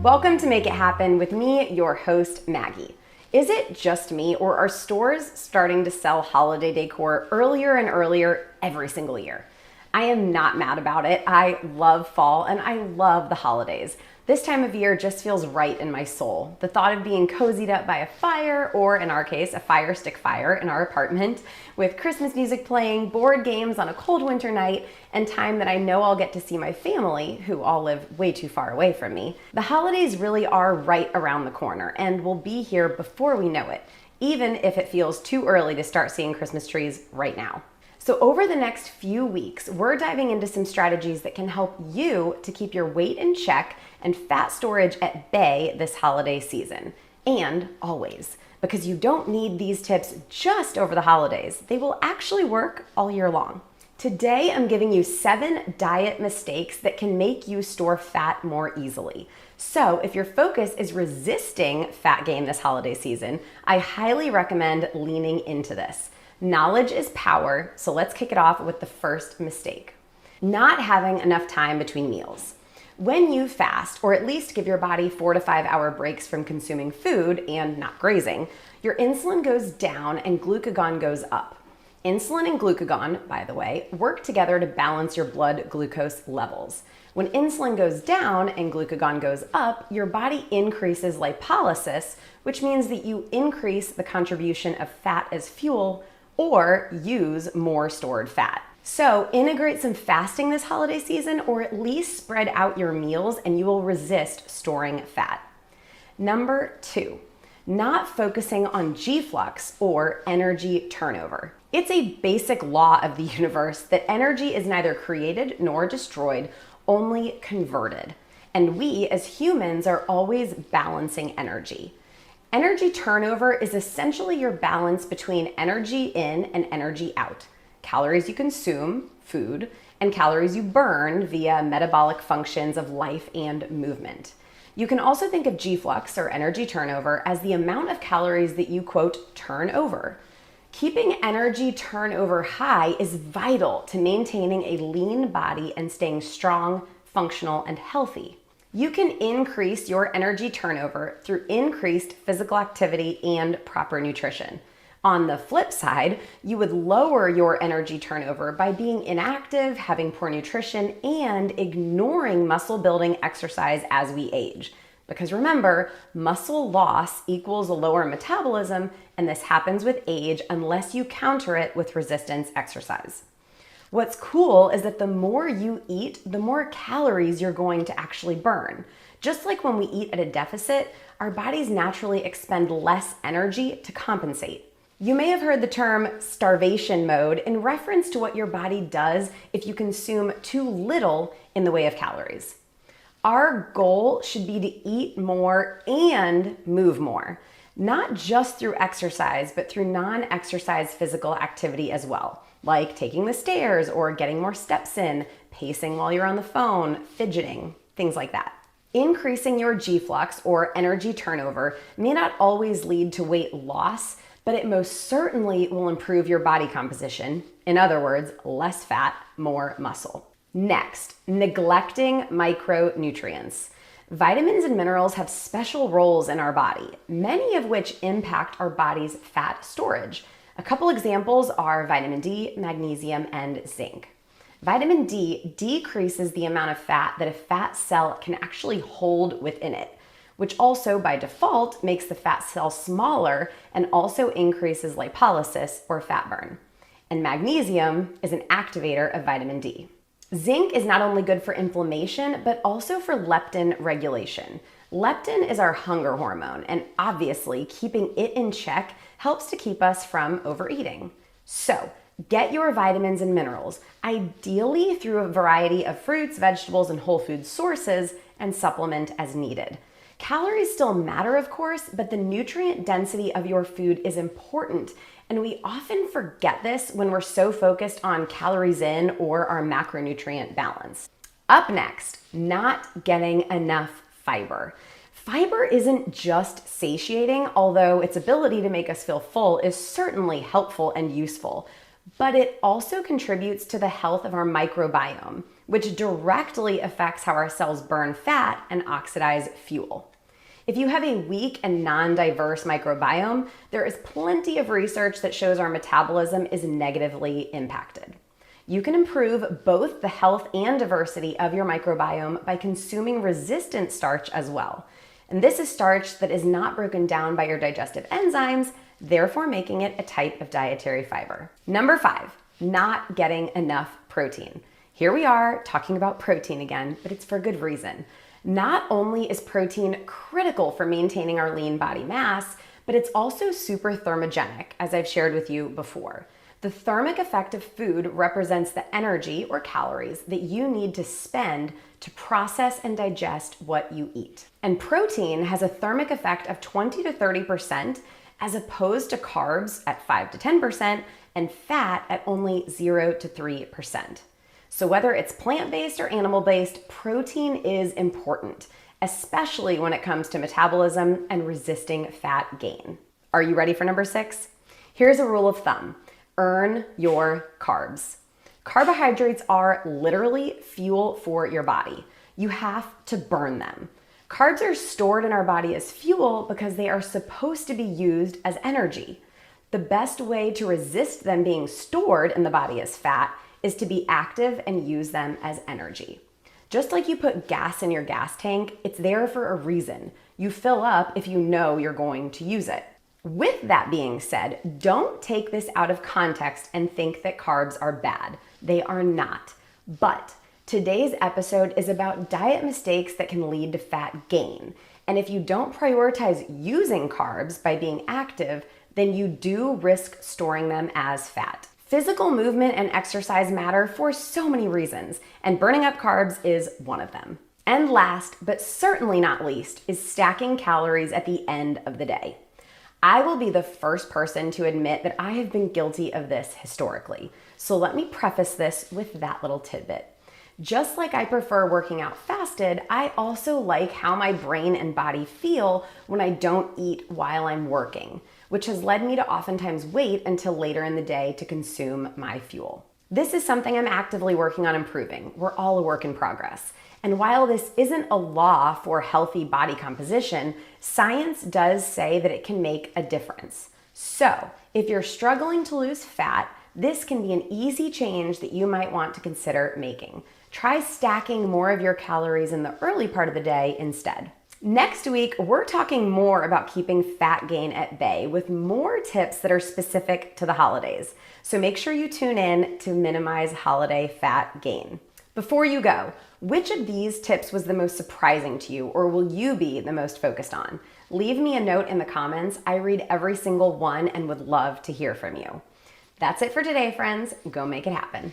Welcome to Make It Happen with me, your host, Maggie. Is it just me, or are stores starting to sell holiday decor earlier and earlier every single year? I am not mad about it. I love fall and I love the holidays. This time of year just feels right in my soul. The thought of being cozied up by a fire, or in our case, a fire stick fire in our apartment, with Christmas music playing, board games on a cold winter night, and time that I know I'll get to see my family, who all live way too far away from me. The holidays really are right around the corner and will be here before we know it, even if it feels too early to start seeing Christmas trees right now. So over the next few weeks, we're diving into some strategies that can help you to keep your weight in check and fat storage at bay this holiday season. And always, because you don't need these tips just over the holidays. They will actually work all year long. Today, I'm giving you 7 diet mistakes that can make you store fat more easily. So if your focus is resisting fat gain this holiday season, I highly recommend leaning into this. Knowledge is power, so let's kick it off with the first mistake. Not having enough time between meals. When you fast, or at least give your body 4 to 5 hour breaks from consuming food and not grazing, your insulin goes down and glucagon goes up. Insulin and glucagon, by the way, work together to balance your blood glucose levels. When insulin goes down and glucagon goes up, your body increases lipolysis, which means that you increase the contribution of fat as fuel or use more stored fat. So integrate some fasting this holiday season, or at least spread out your meals, and you will resist storing fat. Number 2, not focusing on G-flux or energy turnover. It's a basic law of the universe that energy is neither created nor destroyed, only converted. And we as humans are always balancing energy. Energy turnover is essentially your balance between energy in and energy out. Calories you consume, food, and calories you burn via metabolic functions of life and movement. You can also think of G-flux or energy turnover as the amount of calories that you, quote, turn over. Keeping energy turnover high is vital to maintaining a lean body and staying strong, functional, and healthy. You can increase your energy turnover through increased physical activity and proper nutrition. On the flip side, you would lower your energy turnover by being inactive, having poor nutrition, and ignoring muscle building exercise as we age. Because remember, muscle loss equals a lower metabolism, and this happens with age unless you counter it with resistance exercise. What's cool is that the more you eat, the more calories you're going to actually burn. Just like when we eat at a deficit, our bodies naturally expend less energy to compensate. You may have heard the term starvation mode in reference to what your body does if you consume too little in the way of calories. Our goal should be to eat more and move more, not just through exercise, but through non-exercise physical activity as well, like taking the stairs or getting more steps in, pacing while you're on the phone, fidgeting, things like that. Increasing your G-flux or energy turnover may not always lead to weight loss, but it most certainly will improve your body composition. In other words, less fat, more muscle. Next, neglecting micronutrients. Vitamins and minerals have special roles in our body, many of which impact our body's fat storage. A couple examples are vitamin D, magnesium, and zinc. Vitamin D decreases the amount of fat that a fat cell can actually hold within it, which also by default makes the fat cell smaller and also increases lipolysis or fat burn. And magnesium is an activator of vitamin D. Zinc is not only good for inflammation, but also for leptin regulation. Leptin is our hunger hormone, and obviously keeping it in check helps to keep us from overeating. So, get your vitamins and minerals, ideally through a variety of fruits, vegetables, and whole food sources, and supplement as needed. Calories still matter, of course, but the nutrient density of your food is important, and we often forget this when we're so focused on calories in or our macronutrient balance. Up next, not getting enough fiber. Fiber isn't just satiating, although its ability to make us feel full is certainly helpful and useful. but it also contributes to the health of our microbiome, which directly affects how our cells burn fat and oxidize fuel. If you have a weak and non-diverse microbiome, there is plenty of research that shows our metabolism is negatively impacted. You can improve both the health and diversity of your microbiome by consuming resistant starch as well. And this is starch that is not broken down by your digestive enzymes, therefore making it a type of dietary fiber. Number 5, not getting enough protein. Here we are talking about protein again, but it's for good reason. Not only is protein critical for maintaining our lean body mass, but it's also super thermogenic, as I've shared with you before. The thermic effect of food represents the energy or calories that you need to spend to process and digest what you eat. And protein has a thermic effect of 20 to 30% as opposed to carbs at 5 to 10% and fat at only 0 to 3%. So whether it's plant-based or animal-based, protein is important, especially when it comes to metabolism and resisting fat gain. Are you ready for number 6? Here's a rule of thumb. Earn your carbs. Carbohydrates are literally fuel for your body. You have to burn them. Carbs are stored in our body as fuel because they are supposed to be used as energy. The best way to resist them being stored in the body as fat is to be active and use them as energy. Just like you put gas in your gas tank, it's there for a reason. You fill up if you know you're going to use it. With that being said, don't take this out of context and think that carbs are bad. They are not. But today's episode is about diet mistakes that can lead to fat gain. And if you don't prioritize using carbs by being active, then you do risk storing them as fat. Physical movement and exercise matter for so many reasons, and burning up carbs is one of them. And last, but certainly not least, is stacking calories at the end of the day. I will be the first person to admit that I have been guilty of this historically. So let me preface this with that little tidbit. Just like I prefer working out fasted, I also like how my brain and body feel when I don't eat while I'm working, which has led me to oftentimes wait until later in the day to consume my fuel. This is something I'm actively working on improving. We're all a work in progress. And while this isn't a law for healthy body composition, science does say that it can make a difference. So, if you're struggling to lose fat, this can be an easy change that you might want to consider making. Try stacking more of your calories in the early part of the day instead. Next week, we're talking more about keeping fat gain at bay with more tips that are specific to the holidays. So make sure you tune in to minimize holiday fat gain. Before you go, which of these tips was the most surprising to you, or will you be the most focused on? Leave me a note in the comments. I read every single one and would love to hear from you. That's it for today, friends. Go make it happen.